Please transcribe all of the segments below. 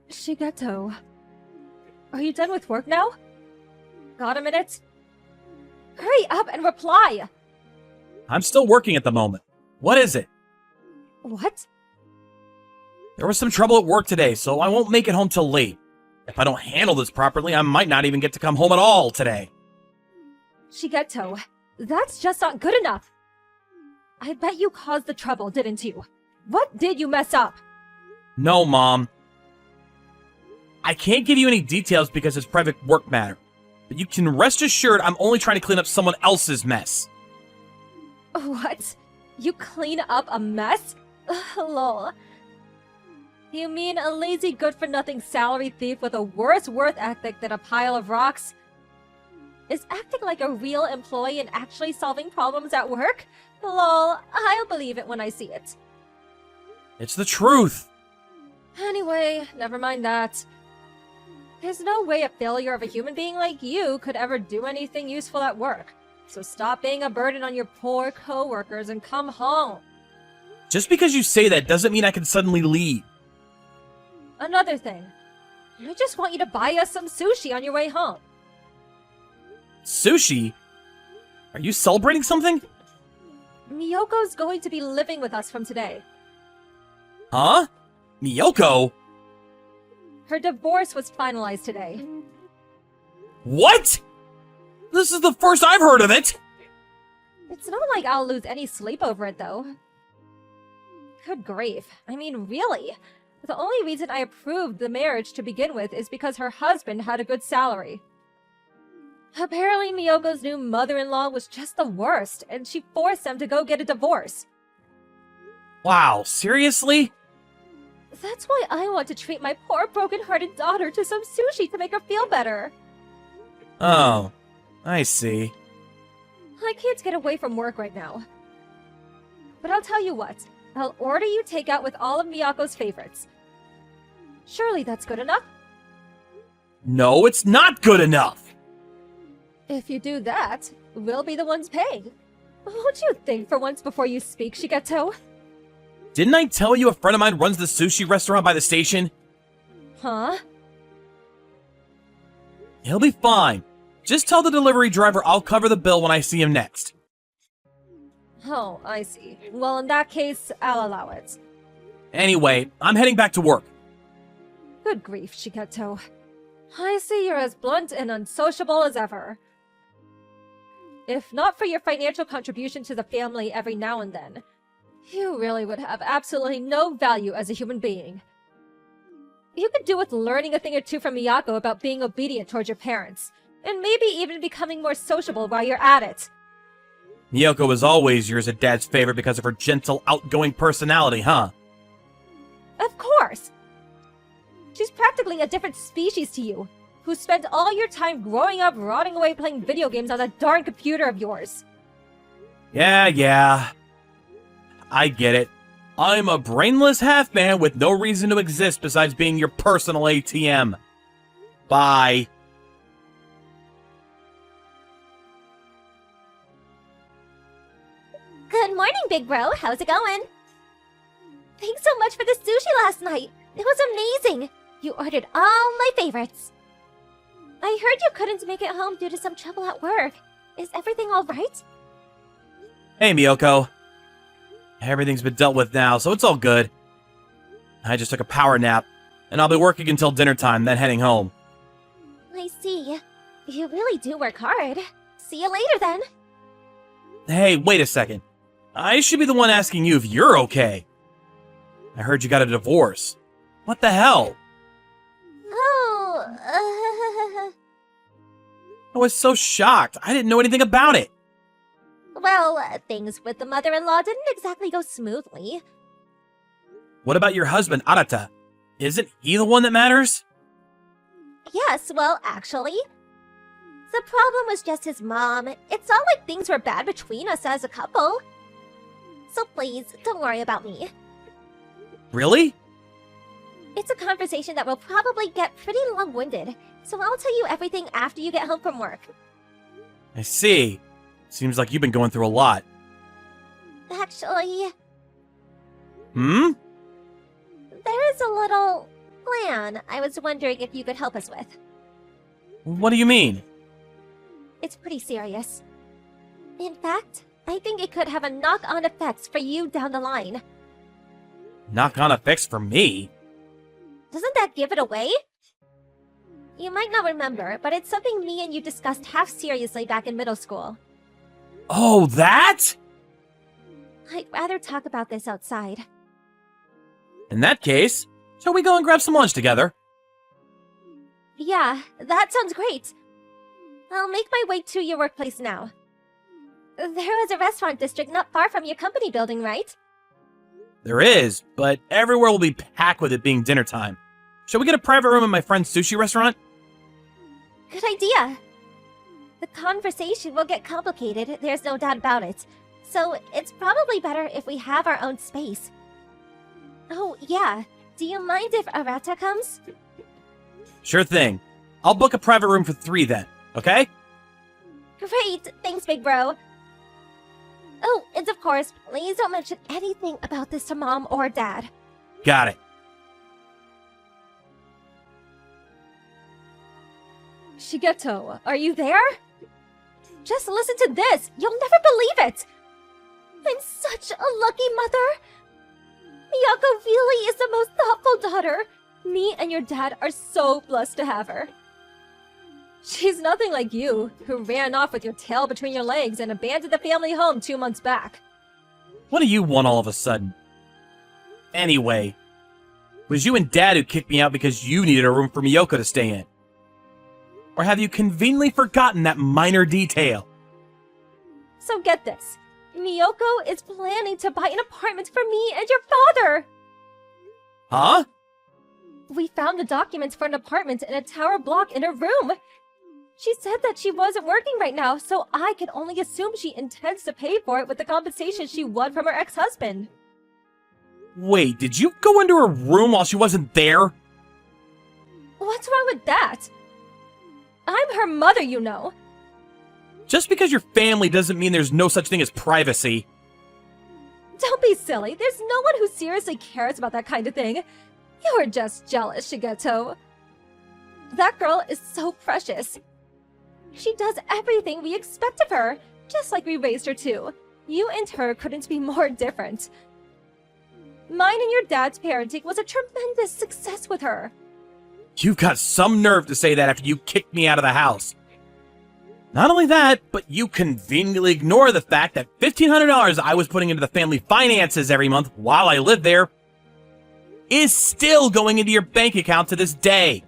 Shigeto, are you done with work now? Got a minute? Hurry up and reply! I'm still working at the moment. What is it? What? There was some trouble at work today, so I won't make it home till late. If I don't handle this properly, I might not even get to come home at all today. Shigeto, that's just not good enough! I bet you caused the trouble, didn't you? What did you mess up? No, Mom. I can't give you any details because it's private work matter. But you can rest assured I'm only trying to clean up someone else's mess. What? You clean up a mess? Lol. You mean a lazy good-for-nothing salary thief with a worse work ethic than a pile of rocks? Is acting like a real employee and actually solving problems at work? Lol, I'll believe it when I see it. It's the truth. Anyway, never mind that. There's no way a failure of a human being like you could ever do anything useful at work. So stop being a burden on your poor coworkers and come home. Just because you say that doesn't mean I can suddenly leave. Another thing. I just want you to buy us some sushi on your way home. Sushi? Are you celebrating something? Miyoko's going to be living with us from today. Huh? Miyoko? Her divorce was finalized today. What? This is the first I've heard of it! It's not like I'll lose any sleep over it, though. Good grief. I mean, really? The only reason I approved the marriage to begin with is because her husband had a good salary. Apparently, Miyoko's new mother-in-law was just the worst, and she forced them to go get a divorce. Wow, seriously? That's why I want to treat my poor broken-hearted daughter to some sushi to make her feel better. Oh, I see. I can't get away from work right now. But I'll tell you what, I'll order you takeout with all of Miyako's favorites. Surely that's good enough? No, it's not good enough! If you do that, we'll be the ones paying. Won't you think for once before you speak, Shigeto? Didn't I tell you a friend of mine runs the sushi restaurant by the station? Huh? He'll be fine. Just tell the delivery driver I'll cover the bill when I see him next. Oh, I see. Well, in that case, I'll allow it. Anyway, I'm heading back to work. Good grief, Shigeto. I see you're as blunt and unsociable as ever. If not for your financial contribution to the family every now and then, you really would have absolutely no value as a human being. You could do with learning a thing or two from Miyako about being obedient towards your parents, and maybe even becoming more sociable while you're at it. Miyoko was always yours a dad's favorite because of her gentle, outgoing personality, huh? Of course! She's practically a different species to you, who spent all your time growing up rotting away playing video games on that darn computer of yours. Yeah. I get it. I'm a brainless half-man with no reason to exist besides being your personal ATM. Bye. Good morning, big bro. How's it going? Thanks so much for the sushi last night. It was amazing. You ordered all my favorites. I heard you couldn't make it home due to some trouble at work. Is everything all right? Hey, Miyoko. Everything's been dealt with now, so it's all good. I just took a power nap, and I'll be working until dinner time, then heading home. I see. You really do work hard. See you later, then. Hey, wait a second. I should be the one asking you if you're okay. I heard you got a divorce. What the hell? Oh, I was so shocked. I didn't know anything about it. Well, things with the mother-in-law didn't exactly go smoothly. What about your husband, Arata? Isn't he the one that matters? Yes, well, actually. The problem was just his mom. It's not like things were bad between us as a couple. So please, don't worry about me. Really? It's a conversation that will probably get pretty long-winded, so I'll tell you everything after you get home from work. I see. Seems like you've been going through a lot. Actually, Hmm? there is a little plan I was wondering if you could help us with. What do you mean? It's pretty serious. In fact, I think it could have a knock-on effects for you down the line. Knock-on effects for me? Doesn't that give it away? You might not remember, but it's something me and you discussed half seriously back in middle school. Oh, that? I'd rather talk about this outside. In that case, shall we go and grab some lunch together? Yeah, that sounds great. I'll make my way to your workplace now. There is a restaurant district not far from your company building, right? There is, but everywhere will be packed with it being dinner time. Shall we get a private room at my friend's sushi restaurant? Good idea. The conversation will get complicated, there's no doubt about it. So it's probably better if we have our own space. Oh, yeah. Do you mind if Arata comes? Sure thing. I'll book a private room for 3 then, okay? Great! Thanks, big bro. Oh, and of course, please don't mention anything about this to Mom or Dad. Got it. Shigeto, are you there? Just listen to this! You'll never believe it! I'm such a lucky mother! Miyako really is the most thoughtful daughter! Me and your dad are so blessed to have her. She's nothing like you, who ran off with your tail between your legs and abandoned the family home 2 months back. What do you want all of a sudden? Anyway, it was you and Dad who kicked me out because you needed a room for Miyoko to stay in. Or have you conveniently forgotten that minor detail? So get this. Miyoko is planning to buy an apartment for me and your father! Huh? We found the documents for an apartment in a tower block in her room. She said that she wasn't working right now, so I can only assume she intends to pay for it with the compensation she won from her ex-husband. Wait, did you go into her room while she wasn't there? What's wrong with that? I'm her mother, you know. Just because you're family doesn't mean there's no such thing as privacy. Don't be silly. There's no one who seriously cares about that kind of thing. You're just jealous, Shigeto. That girl is so precious. She does everything we expect of her, just like we raised her to. You and her couldn't be more different. Mine and your dad's parenting was a tremendous success with her. You've got some nerve to say that after you kicked me out of the house. Not only that, but you conveniently ignore the fact that $1,500 I was putting into the family finances every month while I lived there is still going into your bank account to this day.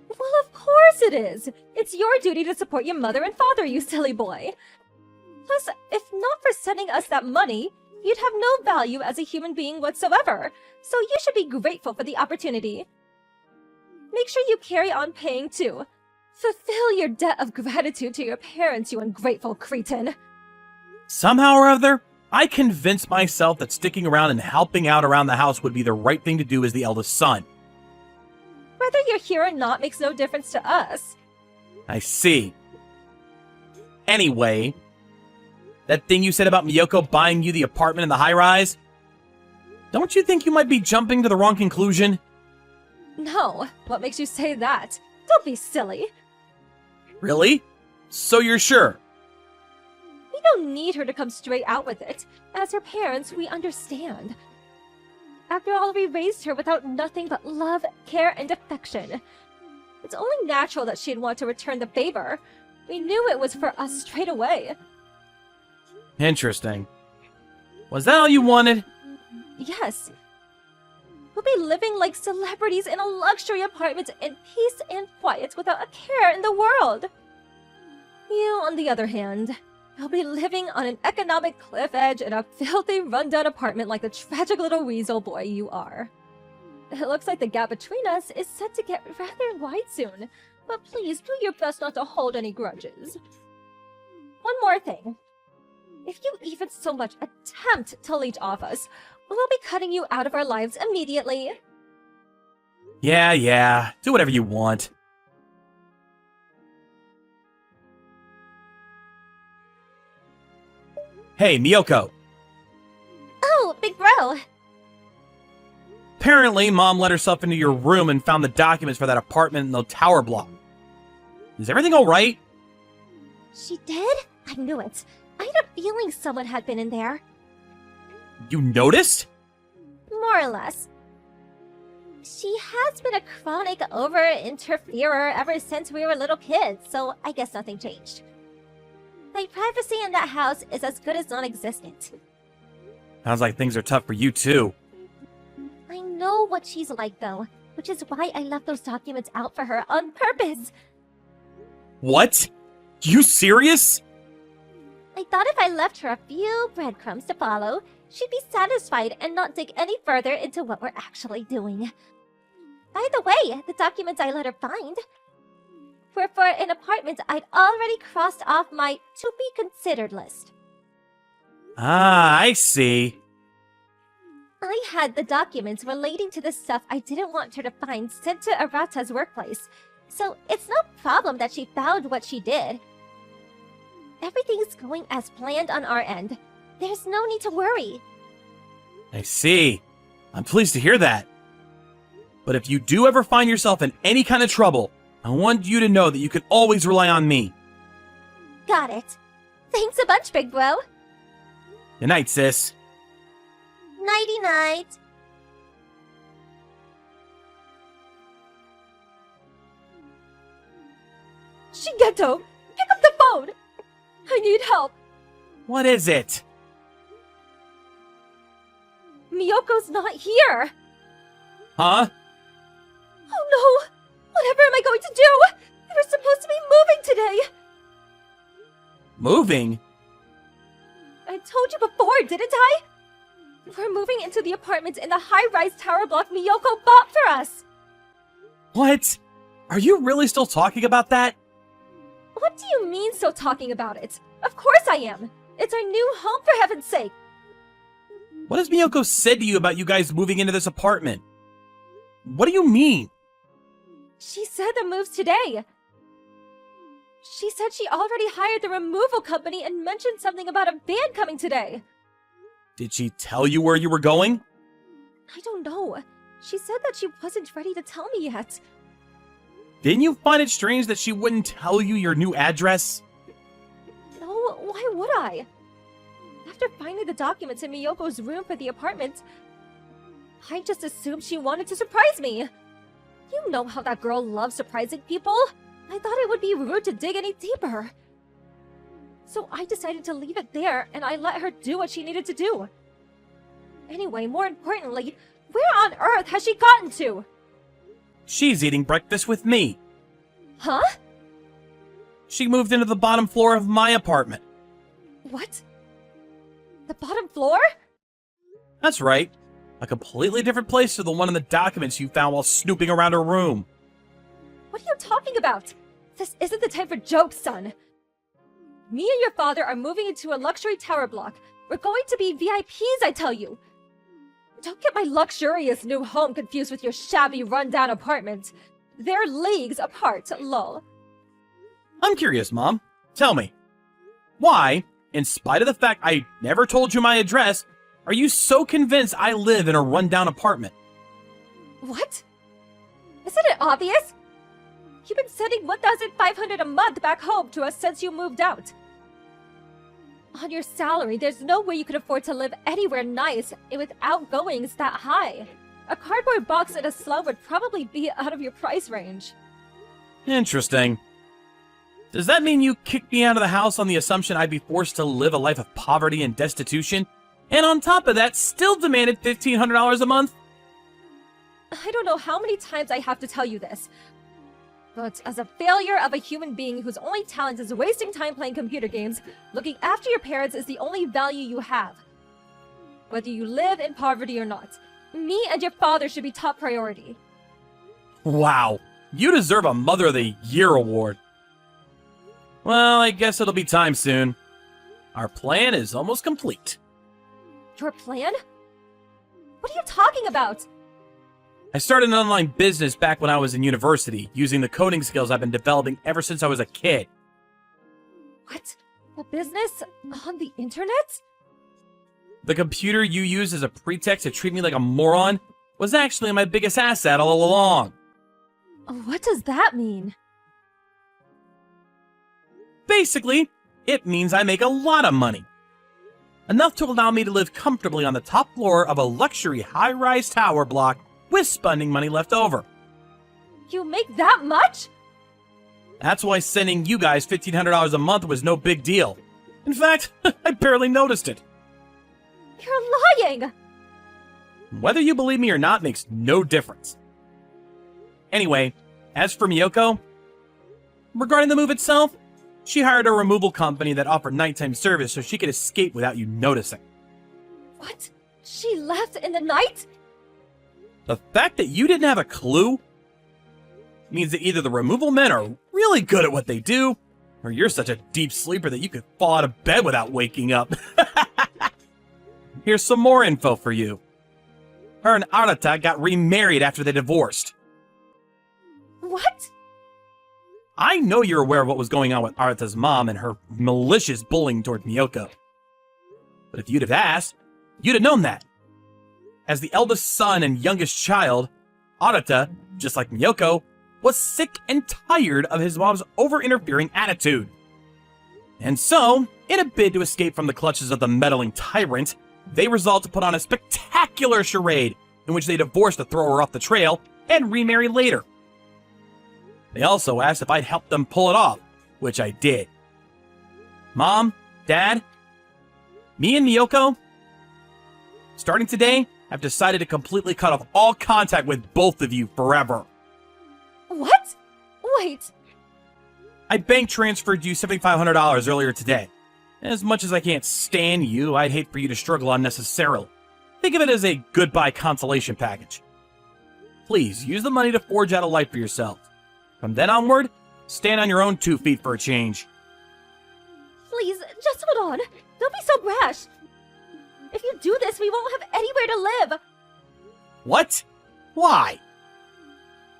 Well, of course it is. It's your duty to support your mother and father, you silly boy. Plus, if not for sending us that money, you'd have no value as a human being whatsoever. So you should be grateful for the opportunity. Make sure you carry on paying too. Fulfill your debt of gratitude to your parents, you ungrateful cretin. Somehow or other, I convinced myself that sticking around and helping out around the house would be the right thing to do as the eldest son. Whether you're here or not makes no difference to us. I see. Anyway, that thing you said about Miyoko buying you the apartment in the high-rise? Don't you think you might be jumping to the wrong conclusion? No, what makes you say that? Don't be silly. Really? So you're sure? We don't need her to come straight out with it. As her parents, we understand. After all, we raised her without nothing but love, care, and affection. It's only natural that she'd want to return the favor. We knew it was for us straight away. Interesting. Was that all you wanted? Yes. We'll be living like celebrities in a luxury apartment in peace and quiet without a care in the world. You, on the other hand, you'll be living on an economic cliff edge in a filthy, rundown apartment like the tragic little weasel boy you are. It looks like the gap between us is set to get rather wide soon, but please do your best not to hold any grudges. One more thing. If you even so much attempt to leech off us, we'll be cutting you out of our lives immediately. Yeah. Do whatever you want. Hey, Miyoko. Oh, big bro! Apparently, Mom let herself into your room and found the documents for that apartment in the tower block. Is everything alright? She did? I knew it. I had a feeling someone had been in there. You noticed? More or less. She has been a chronic over-interferer ever since we were little kids, so I guess nothing changed. My privacy in that house is as good as non-existent. Sounds like things are tough for you, too. I know what she's like, though, which is why I left those documents out for her on purpose. What? You serious? I thought if I left her a few breadcrumbs to follow, she'd be satisfied and not dig any further into what we're actually doing. By the way, the documents I let her find were for an apartment I'd already crossed off my to-be-considered list. Ah, I see. I had the documents relating to the stuff I didn't want her to find sent to Arata's workplace, so it's no problem that she found what she did. Everything's going as planned on our end. There's no need to worry. I see. I'm pleased to hear that. But if you do ever find yourself in any kind of trouble, I want you to know that you can always rely on me. Got it. Thanks a bunch, big bro. Good night, sis. Nighty-night. Shigeto, pick up the phone! I need help. What is it? Miyoko's not here. Huh? Oh no! Whatever am I going to do? We were supposed to be moving today. Moving? I told you before, didn't I? We're moving into the apartment in the high-rise tower block Miyoko bought for us. What? Are you really still talking about that? What do you mean still talking about it? Of course I am. It's our new home, for heaven's sake. What has Miyoko said to you about you guys moving into this apartment? What do you mean? She said the move's today. She said she already hired the removal company and mentioned something about a van coming today. Did she tell you where you were going? I don't know. She said that she wasn't ready to tell me yet. Didn't you find it strange that she wouldn't tell you your new address? No, why would I? After finding the documents in Miyoko's room for the apartment, I just assumed she wanted to surprise me. You know how that girl loves surprising people. I thought it would be rude to dig any deeper. So I decided to leave it there, and I let her do what she needed to do. Anyway, more importantly, where on earth has she gotten to? She's eating breakfast with me. Huh? She moved into the bottom floor of my apartment. What? The bottom floor? That's right. A completely different place to the one in the documents you found while snooping around her room. What are you talking about? This isn't the time for jokes, son. Me and your father are moving into a luxury tower block. We're going to be VIPs, I tell you. Don't get my luxurious new home confused with your shabby, run-down apartment. They're leagues apart, lol. I'm curious, Mom. Tell me, why, in spite of the fact I never told you my address, are you so convinced I live in a run-down apartment? What? Isn't it obvious? You've been sending $1,500 a month back home to us since you moved out. On your salary, there's no way you could afford to live anywhere nice with outgoings that high. A cardboard box in a slum would probably be out of your price range. Interesting. Does that mean you kicked me out of the house on the assumption I'd be forced to live a life of poverty and destitution? And on top of that, still demanded $1,500 a month? I don't know how many times I have to tell you this, but as a failure of a human being whose only talent is wasting time playing computer games, looking after your parents is the only value you have. Whether you live in poverty or not, me and your father should be top priority. Wow, you deserve a Mother of the Year award. Well, I guess it'll be time soon. Our plan is almost complete. Your plan? What are you talking about? I started an online business back when I was in university, using the coding skills I've been developing ever since I was a kid. What? A business on the internet? The computer you use as a pretext to treat me like a moron? was actually my biggest asset all along. What does that mean? Basically, it means I make a lot of money. Enough to allow me to live comfortably on the top floor of a luxury high-rise tower block with spending money left over. You make that much? That's why sending you guys $1,500 a month was no big deal. In fact, I barely noticed it. You're lying! Whether you believe me or not makes no difference. Anyway, as for Miyoko, regarding the move itself, she hired a removal company that offered nighttime service so she could escape without you noticing. What? She left in the night? The fact that you didn't have a clue means that either the removal men are really good at what they do, or you're such a deep sleeper that you could fall out of bed without waking up. Here's some more info for you. Her and Arata got remarried after they divorced. What? I know you're aware of what was going on with Arata's mom and her malicious bullying toward Miyoko. But if you'd have asked, you'd have known that. As the eldest son and youngest child, Arata, just like Miyoko, was sick and tired of his mom's over-interfering attitude. And so, in a bid to escape from the clutches of the meddling tyrant, they resolved to put on a spectacular charade in which they divorced to throw her off the trail and remarry later. They also asked if I'd help them pull it off, which I did. Mom, Dad, me and Miyoko, starting today, I've decided to completely cut off all contact with both of you forever. What? Wait. I bank transferred you $7,500 earlier today. As much as I can't stand you, I'd hate for you to struggle unnecessarily. Think of it as a goodbye consolation package. Please, use the money to forge out a life for yourselves. From then onward, stand on your own 2 feet for a change. Please, just hold on. Don't be so brash. If you do this, we won't have anywhere to live. What? Why?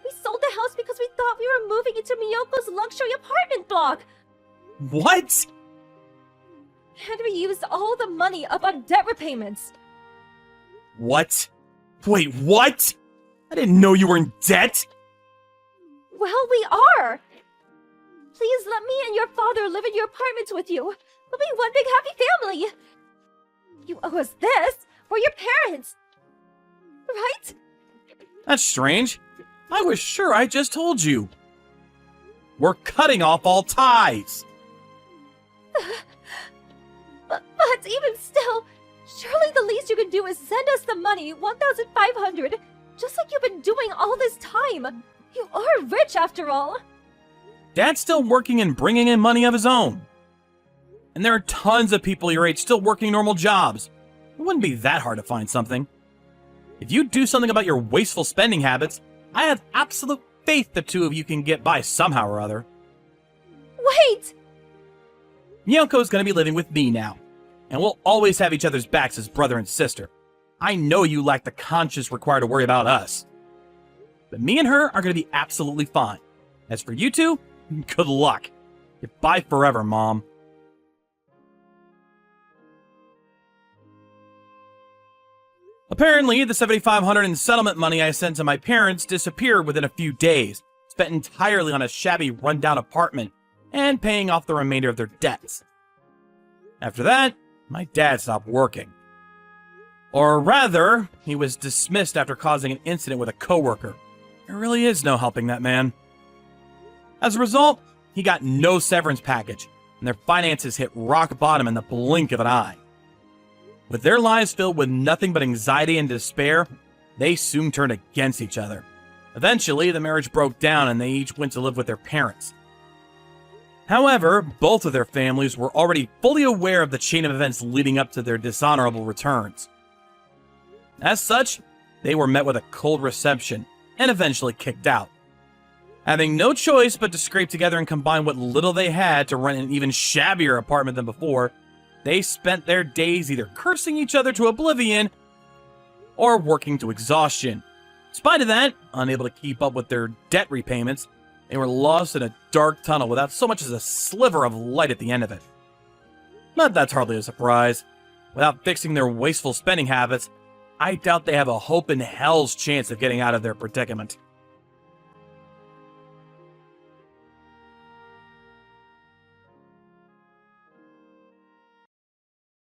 We sold the house because we thought we were moving into Miyoko's luxury apartment block. What? And we used all the money up on debt repayments. What? Wait, what? I didn't know you were in debt! Well, we are. Please let me and your father live in your apartment with you. We'll be one big happy family. You owe us this. We're your parents. Right? That's strange. I was sure I just told you. We're cutting off all ties. But even still, surely the least you can do is send us the money, 1,500, just like you've been doing all this time. You are rich after all. Dad's still working and bringing in money of his own. And there are tons of people your age still working normal jobs. It wouldn't be that hard to find something. If you do something about your wasteful spending habits, I have absolute faith the two of you can get by somehow or other. Wait! Miyoko's gonna be living with me now, and we'll always have each other's backs as brother and sister. I know you lack the conscience required to worry about us. But me and her are gonna be absolutely fine. As for you two, good luck. Goodbye forever, Mom. Apparently, the $7,500 in settlement money I sent to my parents disappeared within a few days, spent entirely on a shabby, rundown apartment, and paying off the remainder of their debts. After that, my dad stopped working. Or rather, he was dismissed after causing an incident with a coworker. There really is no helping that man. As a result, he got no severance package, and their finances hit rock bottom in the blink of an eye. With their lives filled with nothing but anxiety and despair, they soon turned against each other. Eventually, the marriage broke down and they each went to live with their parents. However, both of their families were already fully aware of the chain of events leading up to their dishonorable returns. As such, they were met with a cold reception and eventually kicked out. Having no choice but to scrape together and combine what little they had to rent an even shabbier apartment than before, they spent their days either cursing each other to oblivion or working to exhaustion. In spite of that, unable to keep up with their debt repayments, they were lost in a dark tunnel without so much as a sliver of light at the end of it. But that's hardly a surprise. Without fixing their wasteful spending habits, I doubt they have a hope in hell's chance of getting out of their predicament.